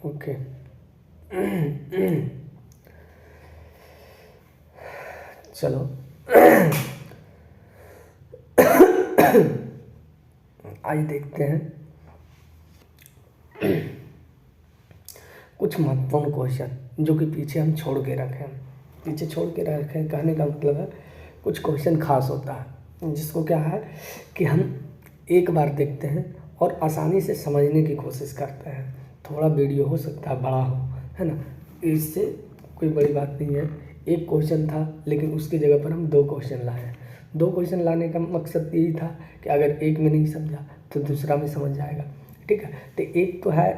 Okay. चलो आज देखते हैं कुछ महत्वपूर्ण क्वेश्चन जो कि पीछे हम छोड़ के रखे हैं। पीछे छोड़ के रखे हैं कहने का मतलब है कुछ क्वेश्चन खास होता है जिसको क्या है कि हम एक बार देखते हैं और आसानी से समझने की कोशिश करते हैं। थोड़ा वीडियो हो सकता है बड़ा हो, है ना, इससे कोई बड़ी बात नहीं है। एक क्वेश्चन था लेकिन उसकी जगह पर हम 2 क्वेश्चन लाए। 2 क्वेश्चन लाने का मकसद यही था कि अगर एक में नहीं समझा तो दूसरा में समझ जाएगा। ठीक है, तो एक तो है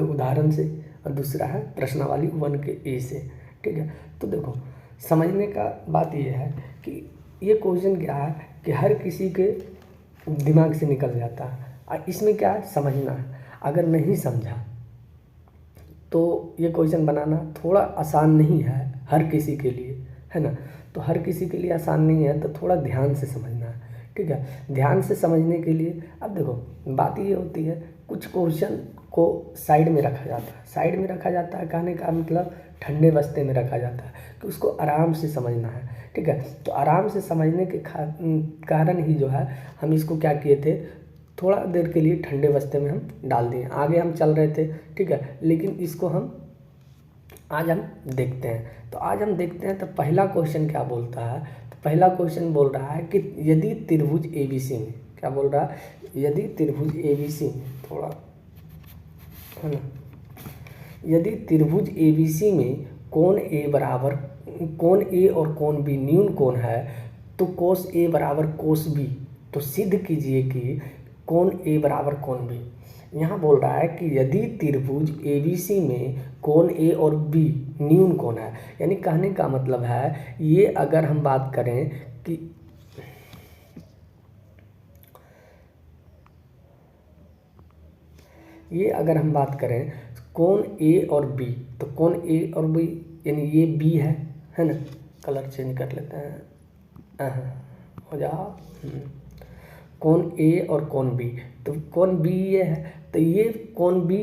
उदाहरण से और दूसरा है प्रश्नावली 1 के ए से। ठीक है, तो देखो समझने का बात यह है कि ये क्वेश्चन क्या है कि हर किसी के दिमाग से निकल जाता है। इसमें क्या है समझना है। अगर नहीं समझा तो ये क्वेश्चन बनाना थोड़ा आसान नहीं है हर किसी के लिए, है ना। तो हर किसी के लिए आसान नहीं है, तो थोड़ा ध्यान से समझना है। ठीक है, ध्यान से समझने के लिए अब देखो बात ये होती है कुछ क्वेश्चन को साइड में रखा जाता है। साइड में रखा जाता है कहने का मतलब ठंडे बस्ते में रखा जाता है कि उसको आराम से समझना है। ठीक है, तो आराम से समझने के कारण ही जो है हम इसको क्या किए थे, थोड़ा देर के लिए ठंडे बस्ते में हम डाल दिए। आगे हम चल रहे थे, ठीक है, लेकिन इसको आज हम देखते हैं। तो आज हम देखते हैं तो पहला क्वेश्चन क्या बोलता है। तो पहला क्वेश्चन बोल रहा है कि यदि त्रिभुज ABC में, क्या बोल रहा है, यदि त्रिभुज ABC में, थोड़ा है ना, यदि त्रिभुज ABC में कोण A और कोण B न्यून कोण है तो cos A बराबर cos B, तो सिद्ध कीजिए कि कोण A बराबर कोण B। यहाँ बोल रहा है कि यदि त्रिभुज ABC में कोण A और B न्यून कोण है, यानी कहने का मतलब है ये अगर हम बात करें कि ये अगर हम बात करें कोण A और B, तो कोण A और B यानी ये B है ना। कलर चेंज कर लेते हैं, हो जा कोण A और कोण B, तो कोण B ये है, तो ये कोण B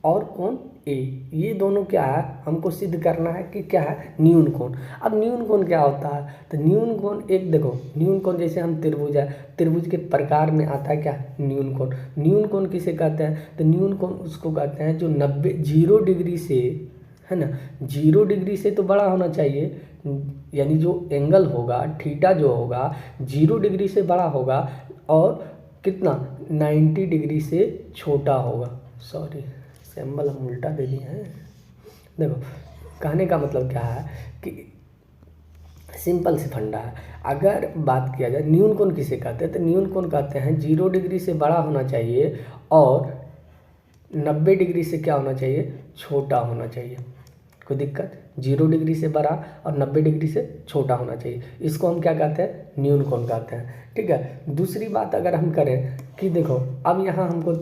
और कोण A ये दोनों क्या है हमको सिद्ध करना है कि क्या है न्यून कोण। अब न्यून कोण क्या होता है, तो न्यून कोण एक देखो न्यून कोण जैसे हम त्रिभुज है, त्रिभुज के प्रकार में आता है क्या न्यून कोण। न्यून कोण किसे कहते हैं, तो न्यून कोण उसको कहते हैं जो 0 डिग्री से, है ना, 0 डिग्री से तो बड़ा होना चाहिए, यानी जो एंगल होगा थीटा जो होगा 0 डिग्री से बड़ा होगा और कितना 90 डिग्री से छोटा होगा। सॉरी सिंबल हम उल्टा दे दिए हैं। देखो कहने का मतलब क्या है कि सिंपल से फंडा है। अगर बात किया जाए न्यून कोण किसे कहते हैं, तो न्यून कोण कहते हैं 0 डिग्री से बड़ा होना चाहिए और 90 डिग्री से क्या होना चाहिए छोटा होना चाहिए। कोई दिक्कत, 0 डिग्री से बड़ा और 90 डिग्री से छोटा होना चाहिए, इसको हम क्या कहते हैं न्यून कोण कहते हैं। ठीक है, दूसरी बात अगर हम करें कि देखो अब यहाँ हमको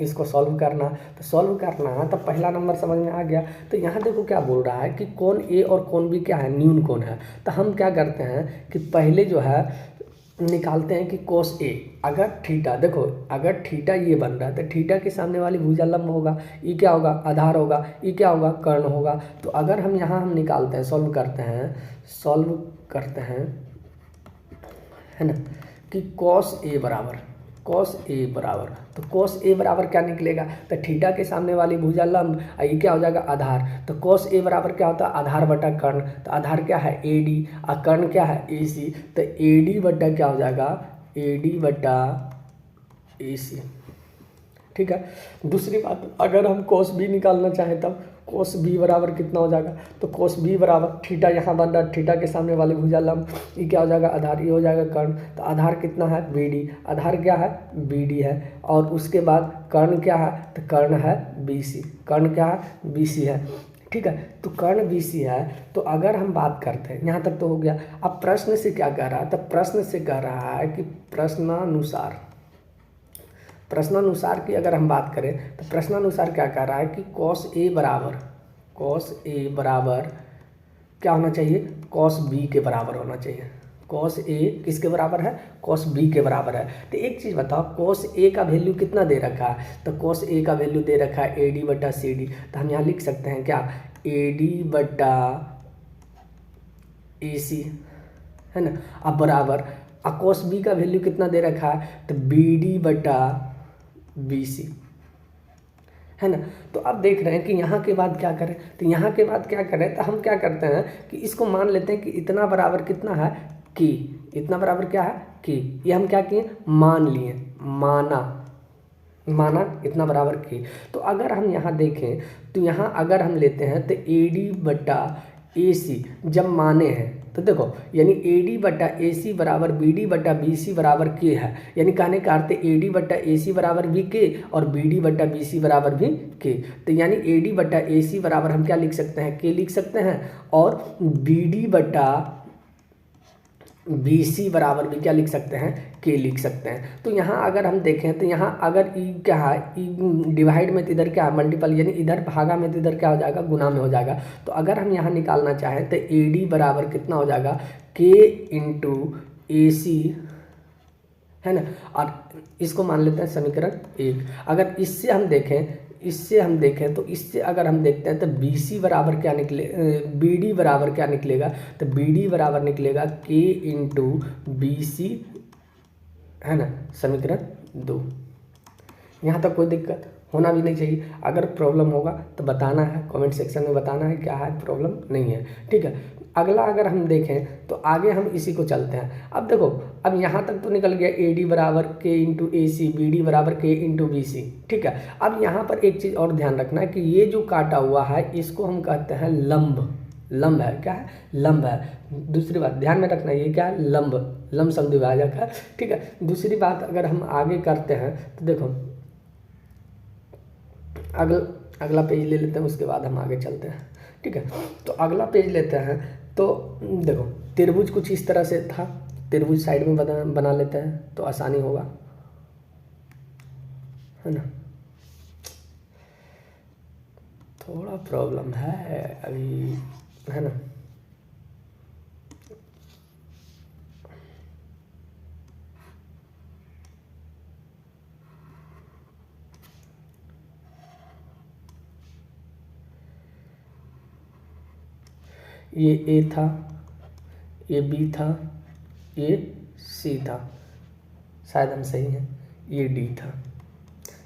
इसको सॉल्व करना, तो सॉल्व करना तो पहला नंबर समझ में आ गया। तो यहाँ देखो क्या बोल रहा है कि कोण A और कोण B क्या है न्यून कोण है। तो हम क्या करते हैं कि पहले जो है निकालते हैं कि cos A, अगर थीटा देखो अगर थीटा ये बन रहा है तो थीटा के सामने वाली भुजा लंब होगा, ये क्या होगा आधार होगा, ये क्या होगा कर्ण होगा। तो अगर हम यहाँ हम निकालते हैं सॉल्व करते हैं है ना कि cos A बराबर तो cos A बराबर क्या निकलेगा, तो थीटा के सामने वाली भुजा लंब और ये क्या हो जाएगा आधार। तो cos A बराबर क्या होता है आधार बटा कर्ण, तो आधार क्या है AD और कर्ण क्या है AC, तो AD बटा क्या हो जाएगा AD बटा AC। ठीक है, दूसरी बात अगर हम cos B निकालना चाहें तब cos B बराबर कितना हो जाएगा, तो cos B बराबर थीटा यहाँ बन रहा है, थीटा के सामने वाले भुजा लंब ये क्या हो जाएगा आधार, ये हो जाएगा कर्ण। तो आधार कितना है BD, आधार क्या है BD है और उसके बाद कर्ण क्या है, तो कर्ण है BC, कर्ण क्या है BC है। ठीक है, तो कर्ण BC है। तो अगर हम बात करते हैं यहाँ तक तो हो गया। अब प्रश्न से क्या कह रहा है, तो प्रश्न से कह रहा है कि प्रश्नानुसार की अगर हम बात करें तो प्रश्नानुसार क्या कह रहा है कि cos A बराबर क्या होना चाहिए cos B के बराबर होना चाहिए, कॉस ए किसके बराबर है, कॉस बी के बराबर है। तो एक चीज़ बताओ, कॉस ए का वैल्यू कितना दे रखा है, तो कॉस ए का वैल्यू दे रखा है ए डी बटा सी डी। तो हम यहाँ लिख सकते हैं क्या, ए डी बटा ए सी, है ना। अब बराबर कॉस बी का वैल्यू कितना दे रखा है, तो बी डी बटा बी सी, है ना। तो अब देख रहे हैं कि यहाँ के बाद क्या करें, तो यहाँ के बाद क्या करें, तो हम क्या करते हैं कि इसको मान लेते हैं कि इतना बराबर कितना है कि, इतना बराबर क्या है कि, ये हम क्या किए, मान लिए, माना इतना बराबर की। तो अगर हम यहाँ देखें तो यहाँ अगर हम लेते हैं तो ए डी बटा ए सी जब माने हैं तो देखो, यानी ए डी बटा ए सी बराबर बी डी बटा बी सी बराबर के है, यानी कहने का अर्थ ए डी बटा ए सी बराबर भी के और बी डी बटा बी सी बराबर भी के। तो यानी ए डी बटा ए सी बराबर हम क्या लिख सकते हैं, के लिख सकते हैं, और बी डी बटा बी सी बराबर भी क्या लिख सकते हैं, के लिख सकते हैं। तो यहाँ अगर हम देखें तो यहाँ अगर ई क्या है, ई डिवाइड में तो इधर क्या है मल्टीपल, यानी इधर भागा में तो इधर क्या हो जाएगा, गुना में हो जाएगा। तो अगर हम यहाँ निकालना चाहें तो ए डी बराबर कितना हो जाएगा, के इंटू ए सी, है ना। और इसको मान लेते हैं समीकरण 1। अगर इससे हम देखें तो इससे अगर हम देखते हैं तो बी सी बराबर क्या निकले, बी डी बराबर क्या निकलेगा, तो बी डी बराबर निकलेगा के इंटू बी सी, है ना, समीकरण 2। यहाँ तक कोई दिक्कत होना भी नहीं चाहिए। अगर प्रॉब्लम होगा तो बताना है, कमेंट सेक्शन में बताना है क्या है प्रॉब्लम नहीं है, ठीक है। अगला अगर हम देखें तो आगे हम इसी को चलते हैं। अब देखो, अब यहाँ तक तो निकल गया ए डी बराबर के इंटू ए सी, बी डी बराबर के इंटू बी सी, ठीक है। अब यहाँ पर एक चीज़ और ध्यान रखना है कि ये जो काटा हुआ है इसको हम कहते हैं लंब है, क्या है, लंब है। दूसरी बात ध्यान में रखना, ये क्या है, लंब समद्विभाजक है, ठीक है। दूसरी बात अगर हम आगे करते हैं तो देखो, अगला पेज ले लेते हैं, उसके बाद हम आगे चलते हैं, ठीक है। तो अगला पेज लेते हैं तो देखो, त्रिभुज कुछ इस तरह से था, त्रिभुज साइड में बना लेते हैं तो आसानी होगा, है ना। थोड़ा प्रॉब्लम है अभी, है ना। ये ए था, ये बी था, ये सी था, शायद हम सही हैं, ये डी था,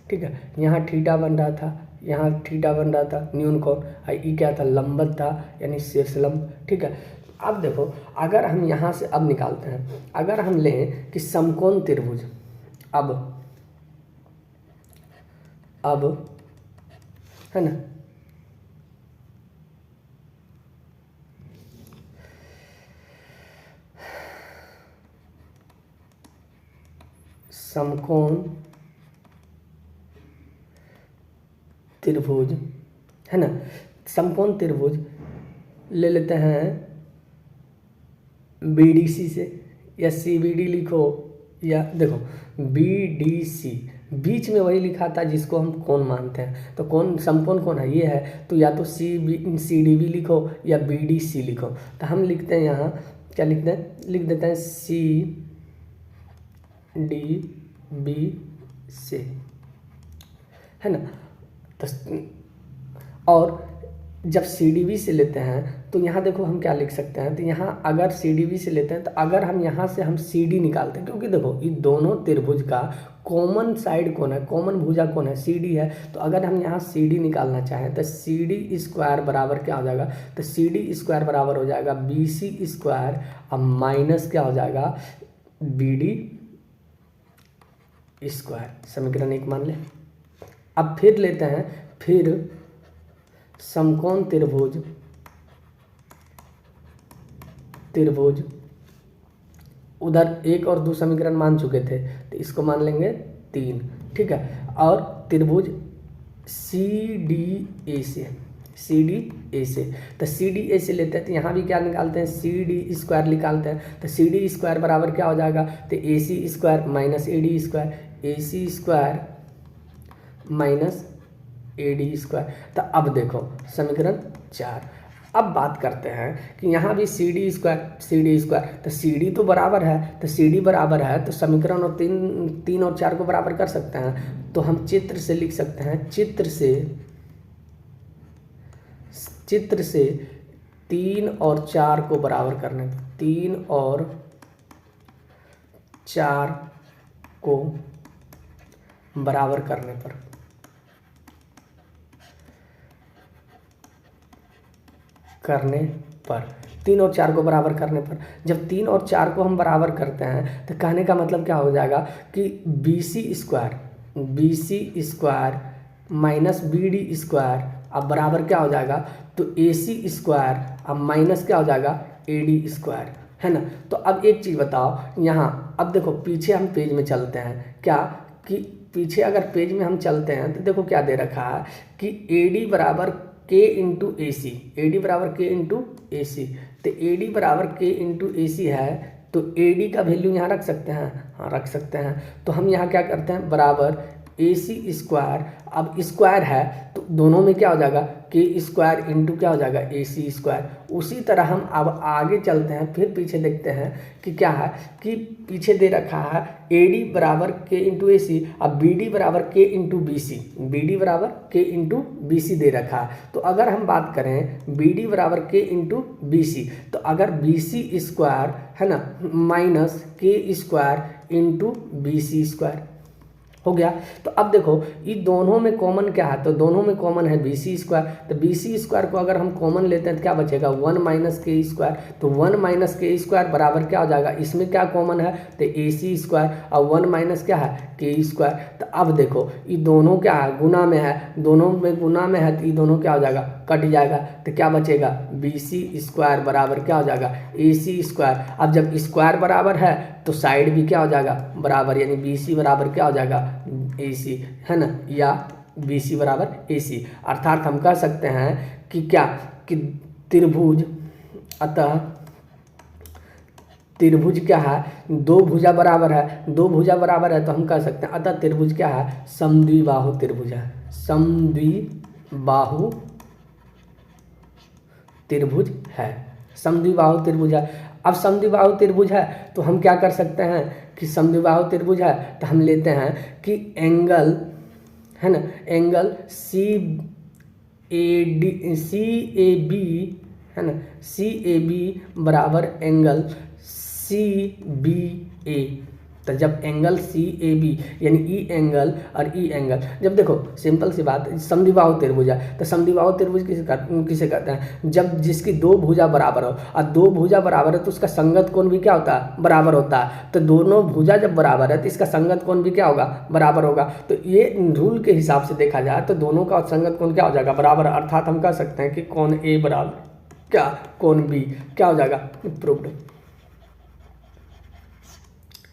ठीक है। यहाँ थीटा बन रहा था, यहाँ थीटा बन रहा था, न्यून कोण, ये क्या था, लंबवत था, यानी शीर्षलंब, ठीक है। अब देखो, अगर हम यहाँ से अब निकालते हैं, अगर हम लें कि समकोण त्रिभुज, अब है ना, समकोण त्रिभुज, है ना। समकोण त्रिभुज ले लेते हैं BDC से, या CBD लिखो, या देखो BDC बीच में वही लिखा था जिसको हम कोण मानते हैं। तो कौन समकोण कौन है, ये है, तो या तो CDB लिखो या BDC लिखो। तो हम लिखते हैं यहाँ क्या लिखते हैं, लिख देते हैं CDB से, है ना। तो और जब CDB से लेते हैं तो यहाँ देखो हम क्या लिख सकते हैं, तो यहाँ अगर CDB से लेते हैं तो अगर हम यहाँ से हम CD निकालते हैं, क्योंकि देखो ये दोनों त्रिभुज का कॉमन साइड कौन है, कॉमन भुजा कौन है, CD है। तो अगर हम यहाँ CD निकालना चाहें तो CD स्क्वायर बराबर क्या हो जाएगा, तो CD स्क्वायर बराबर हो जाएगा BC स्क्वायर, अब माइनस क्या हो जाएगा, BD स्क्वायर, समीकरण 1 मान लें। अब फिर लेते हैं, फिर समकोण त्रिभुज उधर 1 और 2 समीकरण मान चुके थे, तो इसको मान लेंगे 3, ठीक है। और त्रिभुज CDA से, तो CDA से लेते हैं तो यहाँ भी क्या निकालते हैं, CD स्क्वायर निकालते हैं। तो CD स्क्वायर बराबर क्या हो जाएगा, तो AC square minus AD square, AC square minus AD square. तो अब देखो समीकरण 4, अब बात करते हैं कि यहाँ भी सी डी स्क्वायर, तो सी डी तो बराबर है, तो सी डी बराबर है तो समीकरण और तीन और 4 को बराबर कर सकते हैं। तो हम चित्र से लिख सकते हैं, चित्र से 3 और 4 को बराबर करने पर, 3 और 4 को बराबर करने पर करने पर 3 और 4 को बराबर करने पर, जब 3 और 4 को हम बराबर करते हैं तो कहने का मतलब क्या हो जाएगा कि B C square minus B D square अब बराबर क्या हो जाएगा, तो ए सी स्क्वायर अब माइनस क्या हो जाएगा, ए डी स्क्वायर, है ना। तो अब एक चीज़ बताओ यहाँ, अब देखो पीछे हम पेज में चलते हैं, क्या कि पीछे अगर पेज में हम चलते हैं तो देखो क्या दे रखा है कि ए डी बराबर K into A C, A D बराबर के इंटू ए सी, तो ए डी बराबर के इंटू ए सी है, तो ए डी का वैल्यू यहाँ रख सकते हैं, हाँ रख सकते हैं। तो हम यहाँ क्या करते हैं, बराबर ए सी स्क्वायर, अब स्क्वायर है तो दोनों में क्या हो जाएगा, के स्क्वायर इंटू क्या हो जाएगा, ए सी स्क्वायर। उसी तरह हम अब आगे चलते हैं, फिर पीछे देखते हैं कि क्या है, कि पीछे दे रखा है ए डी बराबर के इंटू ए सी, अब बी डी बराबर K into B C, B D बराबर के इंटू बी सी दे रखा है। तो अगर हम बात करें बी डी बराबर के इंटू बी सी, तो अगर बी सी स्क्वायर है ना minus K square into B C square हो गया। तो अब देखो ये दोनों में कॉमन क्या है, तो दोनों में कॉमन है बी सी स्क्वायर, तो बी सी स्क्वायर को अगर हम कॉमन लेते हैं तो क्या बचेगा, 1 माइनस के स्क्वायर, तो 1 माइनस के स्क्वायर बराबर क्या हो जाएगा, इसमें क्या कॉमन है, तो ए सी स्क्वायर, और 1 माइनस क्या है, के स्क्वायर। तो अब देखो ये दोनों क्या है, गुना में है, दोनों में गुना में है, तो ये दोनों क्या हो जाएगा, कट जाएगा, तो क्या बचेगा, बी सी स्क्वायर बराबर क्या हो जाएगा, ए सी स्क्वायर। अब जब स्क्वायर बराबर है तो साइड भी क्या हो जाएगा, बराबर, यानी बी सी बराबर क्या हो जाएगा, ए सी, है ना, या बी सी बराबर ए सी। अर्थात हम कह सकते हैं कि क्या, कि त्रिभुज, अतः त्रिभुज क्या है, दो भुजा बराबर है, दो भुजा बराबर है तो हम कह सकते हैं अतः त्रिभुज क्या है, समद्विबाहु त्रिभुज है, समद्विबाहु त्रिभुज है, समद्विबाहु त्रिभुज है। अब समद्विबाहु त्रिभुज है तो हम क्या कर सकते हैं कि समद्विबाहु त्रिभुज है तो हम लेते हैं कि एंगल, है ना, एंगल सी ए बी, है ना, सी ए बी बराबर एंगल सी बी ए। तो जब एंगल सी ए बी यानी ई एंगल और ई एंगल, जब देखो सिंपल सी बात, समद्विबाहु त्रिभुज है तो समद्विबाहु त्रिभुज किसे कहते हैं, जब जिसकी दो भुजा बराबर हो, और दो भुजा बराबर है तो उसका संगत कोण भी क्या होता है, बराबर होता है। तो दोनों भुजा जब बराबर है तो इसका संगत कोण भी क्या होगा, बराबर होगा। तो ये रूल के हिसाब से देखा जाए तो दोनों का संगत कोण क्या हो जाएगा, बराबर। अर्थात हम कह सकते हैं कि कोण ए बराबर क्या, कोण बी क्या हो जाएगा, प्रूव्ड।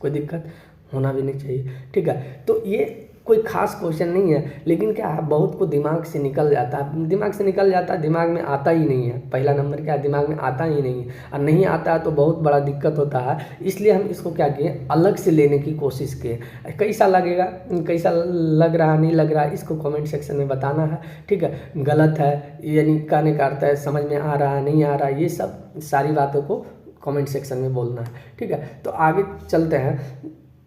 कोई दिक्कत होना भी नहीं चाहिए, ठीक है। तो ये कोई खास क्वेश्चन नहीं है, लेकिन क्या है, बहुत को दिमाग से निकल जाता है, दिमाग से निकल जाता है, दिमाग में आता ही नहीं है। पहला नंबर क्या है, दिमाग में आता ही नहीं है, और नहीं आता है तो बहुत बड़ा दिक्कत होता है। इसलिए हम इसको क्या किए, अलग से लेने की कोशिश किए। कैसा लगेगा, कैसा लग रहा नहीं लग रहा, इसको कमेंट सेक्शन में बताना है, ठीक है। गलत है यानी कहने का अर्थ है समझ में आ रहा है नहीं आ रहा, ये सब सारी बातों को कमेंट सेक्शन में बोलना है, ठीक है। तो आगे चलते हैं,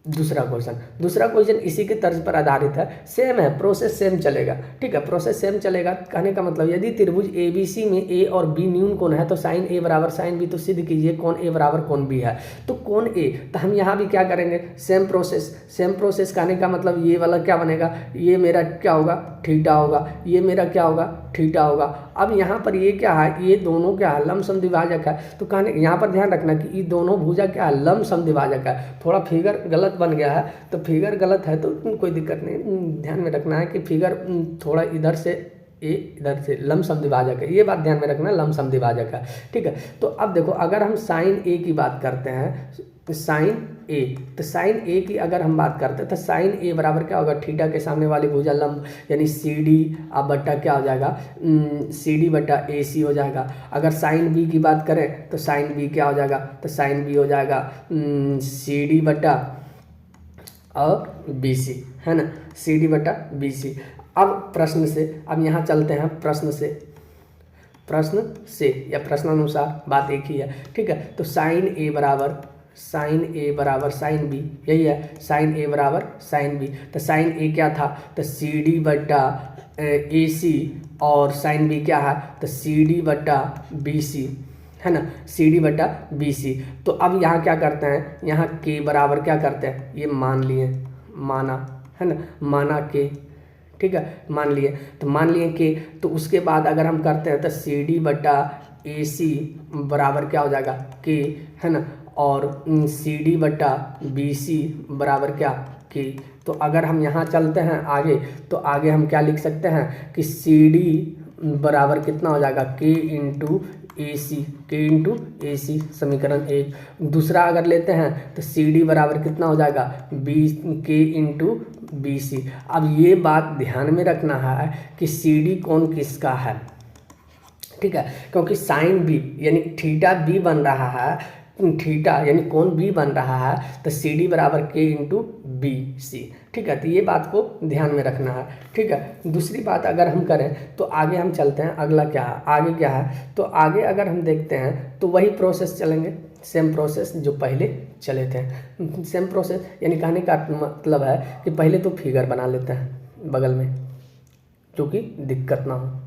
दूसरा क्वेश्चन इसी के तर्ज पर आधारित है, सेम है, प्रोसेस सेम चलेगा, ठीक है। प्रोसेस सेम चलेगा कहने का मतलब, यदि त्रिभुज ए बी सी में ए और बी न्यून कोण है तो साइन ए बराबर साइन बी, तो सिद्ध कीजिए कोण ए बराबर कोण बी है। तो कोण ए, तो हम यहाँ भी क्या करेंगे, सेम प्रोसेस कहने का मतलब ये वाला क्या बनेगा, ये मेरा क्या होगा, थीटा होगा, ये मेरा क्या होगा, थीटा होगा। अब यहाँ पर ये क्या है, ये दोनों क्या है, लंब समद्विभाजक है। तो कहने यहाँ पर ध्यान रखना कि ये दोनों भुजा क्या है, लंब समद्विभाजक है। थोड़ा फिगर गलत बन गया है, तो फिगर गलत है तो कोई दिक्कत नहीं, ध्यान में रखना है कि फिगर थोड़ा इधर से ए इधर से लंब समद्विभाजक है, ये बात ध्यान में रखना, लंब समद्विभाजक है, ठीक है। तो अब देखो अगर हम साइन ए की बात करते हैं, साइन ए, तो साइन ए की अगर हम बात करते हैं तो साइन ए बराबर क्या होगा, थीटा के सामने वाली भुजा लंब यानी सी डी अब बट्टा क्या हो जाएगा, सी डी बट्टा ए सी हो जाएगा। अगर साइन बी की बात करें तो साइन बी क्या हो जाएगा, तो साइन बी हो जाएगा सी डी बट्टा और बी सी, है ना, सी डी बट्टा बी सी। अब प्रश्न से, अब यहाँ चलते हैं प्रश्न प्रश्न से या प्रश्नानुसार बात एक ही है, ठीक है। तो साइन ए बराबर साइन बी, यही है, साइन ए बराबर साइन बी। तो साइन ए क्या था, तो सी डी बट्टा ए सी, और साइन बी क्या है, तो सी डी बट्टा बी सी, है ना, सी डी बट्टा बी सी। तो अब यहाँ क्या करते हैं, यहाँ के बराबर क्या करते हैं, ये मान लिए, माना, है ना, माना के, ठीक है, मान लिए। तो मान लिए के, तो उसके बाद अगर हम करते हैं तो सी डी बट्टा ए सी बराबर क्या हो जाएगा, के, है ना, और सी डी बट्टा बी सी बराबर क्या, के। तो अगर हम यहाँ चलते हैं आगे, तो आगे हम क्या लिख सकते हैं कि सी डी बराबर कितना हो जाएगा, के इंटू ए सी, के इंटू ए सी, समीकरण 1। दूसरा अगर लेते हैं तो सी डी बराबर कितना हो जाएगा, बी के इंटू बी सी। अब ये बात ध्यान में रखना है कि सी डी कौन किसका है, ठीक है, क्योंकि साइन बी यानी थीटा बी बन रहा है, थीटा यानी कोण बी बन रहा है, तो सी डी बराबर के इंटू बी सी, ठीक है। तो ये बात को ध्यान में रखना है, ठीक है। दूसरी बात अगर हम करें तो आगे हम चलते हैं, अगला क्या है, आगे क्या है, तो आगे अगर हम देखते हैं तो वही प्रोसेस चलेंगे, सेम प्रोसेस जो पहले चले थे, सेम प्रोसेस। यानी कहने का मतलब है कि पहले तो फिगर बना लेते हैं बगल में, क्योंकि दिक्कत ना हो।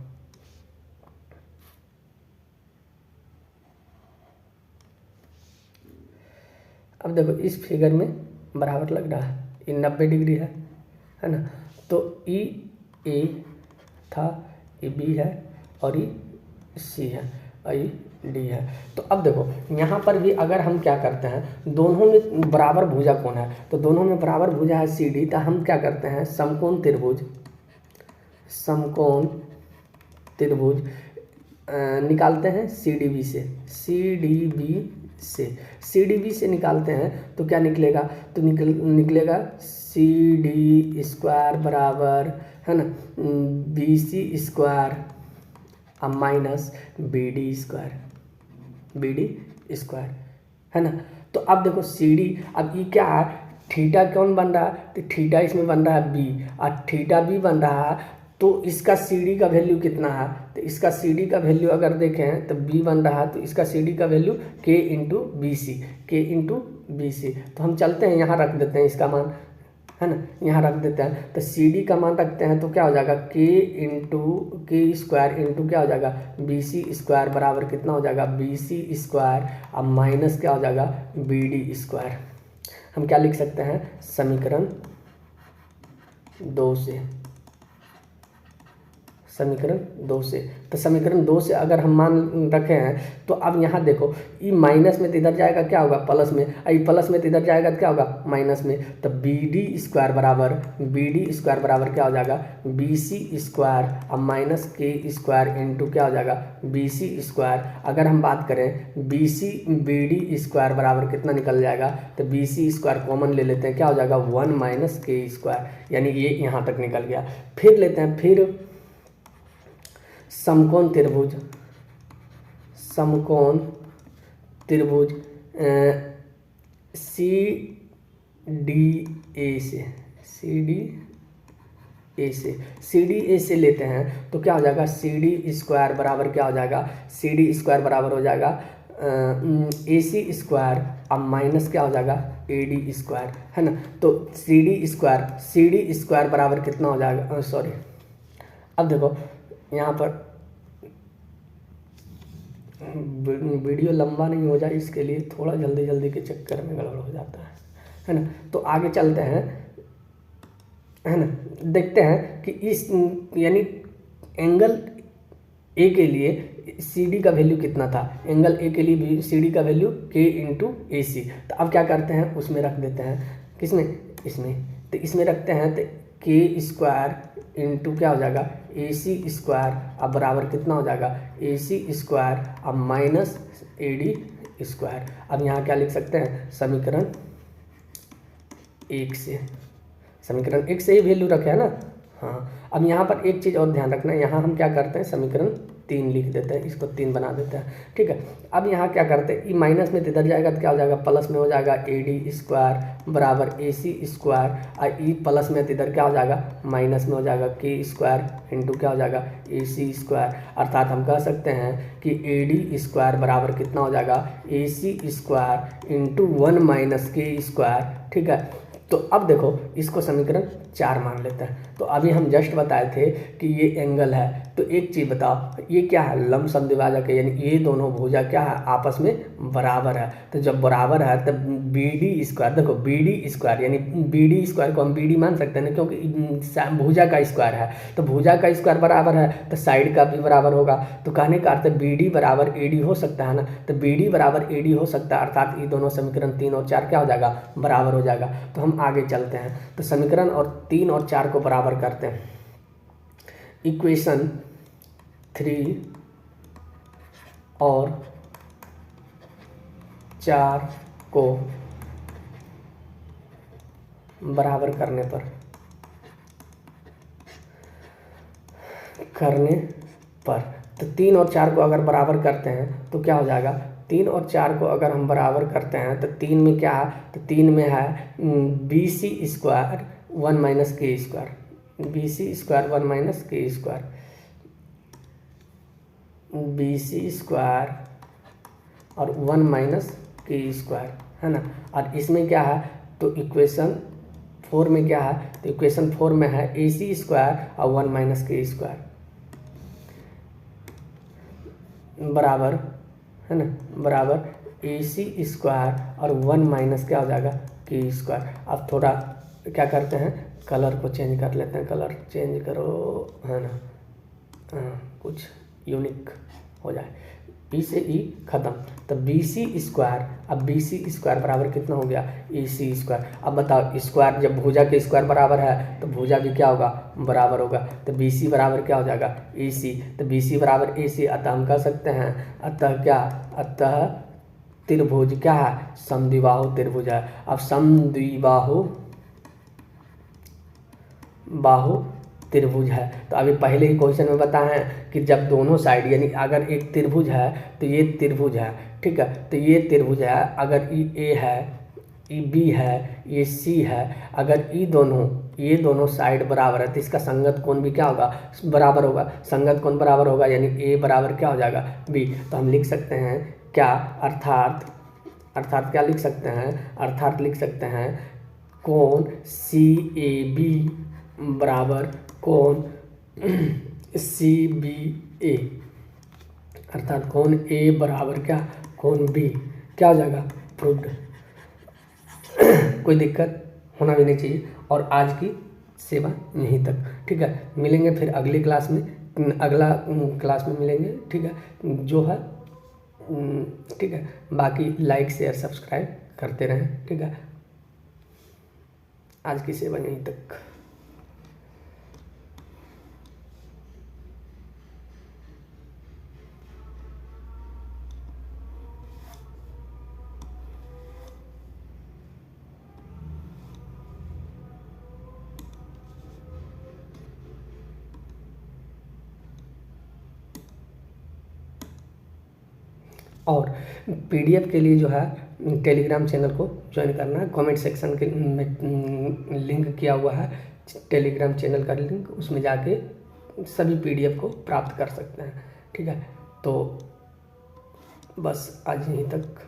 अब देखो इस फिगर में बराबर लग रहा है, ये 90 डिग्री है ना, तो ई ए था, ये बी है, और ये सी है, और ये डी है। तो अब देखो यहाँ पर भी अगर हम क्या करते हैं, दोनों में बराबर भुजा कौन है, तो दोनों में बराबर भुजा है सी डी। तो हम क्या करते हैं, समकोण त्रिभुज निकालते हैं सी डी बी से निकालते हैं। तो क्या निकलेगा, तो निकलेगा सी डी स्क्वायर बराबर, है ना, बी सी स्क्वायर अब माइनस बी डी स्क्वायर, है ना। तो अब देखो सी डी, अब ये क्या है, थीटा कौन बन रहा है, तो थीटा इसमें बन रहा है बी, और थीटा बी बन रहा है, तो इसका सी डी का वैल्यू कितना है, तो इसका सी डी का वैल्यू अगर देखें तो बी बन रहा है, तो इसका सी डी का वैल्यू के इंटू बी सी। तो हम चलते हैं यहाँ रख देते हैं इसका मान, है ना, यहाँ रख देते हैं। तो सी डी का मान रखते हैं तो क्या हो जाएगा, के स्क्वायर इंटू क्या हो जाएगा, बी सी स्क्वायर बराबर कितना हो जाएगा, बी सी स्क्वायर अब माइनस क्या हो जाएगा, बी डी स्क्वायर। हम क्या लिख सकते हैं, समीकरण 2 से, समीकरण 2 से। तो समीकरण 2 से अगर हम मान रखे हैं, तो अब यहाँ देखो ये माइनस में तो इधर जाएगा क्या होगा, प्लस में, ये प्लस में तो इधर जाएगा तो क्या होगा, माइनस में। तो बी डी स्क्वायर बराबर क्या हो जाएगा, बी सी स्क्वायर अब माइनस के स्क्वायर इंटू क्या हो जाएगा, बी सी स्क्वायर। अगर हम बात करें बी डी स्क्वायर बराबर कितना निकल जाएगा, तो बी सी स्क्वायर कॉमन ले लेते हैं, क्या हो जाएगा 1 माइनस के स्क्वायर, यानी ये यहाँ तक निकल गया। फिर लेते हैं, फिर समकोण त्रिभुज सी डी ए से लेते हैं, तो क्या हो जाएगा, सी डी स्क्वायर बराबर क्या हो जाएगा, सी डी स्क्वायर बराबर हो जाएगा ए सी स्क्वायर अब माइनस क्या हो जाएगा, ए डी स्क्वायर, है ना। तो सी डी स्क्वायर बराबर कितना हो जाएगा, सॉरी, अब देखो यहाँ पर वीडियो लंबा नहीं हो जाए इसके लिए थोड़ा जल्दी के चक्कर में गड़बड़ हो जाता है ना। तो आगे चलते हैं, है ना, देखते हैं कि इस यानी एंगल ए के लिए सी डी का वैल्यू कितना था, एंगल ए के लिए सी डी का वैल्यू के इंटू ए सी। तो अब क्या करते हैं, उसमें रख देते हैं, किसमें, इसमें। तो इसमें रखते हैं तो के स्क्वायर इंटू क्या हो जाएगा, ए सी स्क्वायर अब बराबर कितना हो जाएगा, ए सी स्क्वायर अब माइनस ए डी स्क्वायर। अब यहाँ क्या लिख सकते हैं, समीकरण 1 से ही वैल्यू रखे है ना। हाँ, अब यहाँ पर एक चीज़ और ध्यान रखना है, यहाँ हम क्या करते हैं, समीकरण 3 लिख देते हैं, इसको 3 बना देते हैं। ठीक है, अब यहाँ क्या करते हैं, ई माइनस में इधर जाएगा तो क्या हो जाएगा, प्लस में हो जाएगा AD² बराबर AC² और ई प्लस में इधर क्या हो जाएगा, माइनस में हो जाएगा K² इंटू क्या हो जाएगा AC²। अर्थात हम कह सकते हैं कि AD² बराबर कितना हो जाएगा, AC² इंटू 1 माइनस K²। ठीक है, तो अब देखो इसको समीकरण 4 मान लेते हैं। तो अभी हम जस्ट बताए थे कि ये एंगल है, तो एक चीज़ बताओ, ये क्या है, लंब समद्विभाजक है, यानी ये दोनों भुजा क्या है, आपस में बराबर है। तो जब बराबर है तब BD², देखो BD² यानी BD² को हम BD मान सकते हैं ना, क्योंकि भुजा का स्क्वायर है, तो भुजा का स्क्वायर बराबर है तो साइड का भी बराबर होगा। तो कहने का अर्थ BD बराबर AD हो सकता है ना, तो BD बराबर AD हो सकता है, अर्थात ये दोनों समीकरण 3 और 4 क्या हो जाएगा, बराबर हो जाएगा। तो हम आगे चलते हैं, तो समीकरण और 3 और 4 को बराबर करते हैं। इक्वेशन 3 और 4 को बराबर करने पर तो 3 और 4 को अगर बराबर करते हैं तो क्या हो जाएगा, 3 और 4 को अगर हम बराबर करते हैं तो 3 में क्या है, तो 3 में है BC² 1 minus K², BC² 1 minus K², BC² और 1 माइनस K² है ना। और इसमें क्या है, तो इक्वेशन 4 में क्या है, तो इक्वेशन 4 में है AC² और 1 माइनस K² बराबर है ना, बराबर AC² और 1 माइनस क्या हो जाएगा K²। अब थोड़ा क्या करते हैं, कलर को चेंज कर लेते हैं, कलर चेंज करो है ना, कुछ यूनिक हो जाए, B से E खत्म, तो BC², अब BC² बराबर कितना हो गया, AC²। अब बताओ स्क्वायर, जब भुजा के स्क्वायर बराबर है तो भुजा भी क्या होगा, बराबर होगा, तो BC बराबर क्या हो जाएगा AC, तो BC बराबर AC। अतः हम कह सकते हैं, अतः क्या, अतः त्रिभुज क्या है, समद्विबाहु त्रिभुज है। अब समद्विबाहु त्रिभुज है, तो अभी पहले ही क्वेश्चन में बताएं कि जब दोनों साइड, यानी अगर एक त्रिभुज है तो ये त्रिभुज है, ठीक है, तो ये त्रिभुज है, अगर ई A है, ई B है, ये C है, अगर ये दोनों साइड बराबर है तो इसका संगत कोण भी क्या होगा, बराबर होगा। संगत कोण बराबर होगा यानी A बराबर क्या हो जाएगा, B। तो हम लिख सकते हैं क्या, अर्थात क्या लिख सकते हैं, अर्थात लिख सकते हैं कोण CAB बराबर कोण CBA, अर्थात कोण A बराबर क्या, कोण B, क्या हो जाएगा, प्रूव्ड। कोई दिक्कत होना भी नहीं चाहिए। और आज की सेवा यहीं तक, ठीक है, मिलेंगे फिर अगली क्लास में, अगला क्लास में मिलेंगे, ठीक है, जो है ठीक है। बाकी लाइक शेयर सब्सक्राइब करते रहें, ठीक है। आज की सेवा यहीं तक। और PDF के लिए जो है टेलीग्राम चैनल को ज्वाइन करना है, कमेंट सेक्शन के में लिंक किया हुआ है टेलीग्राम चैनल का लिंक, उसमें जाके सभी PDF को प्राप्त कर सकते हैं, ठीक है। तो बस आज यहीं तक।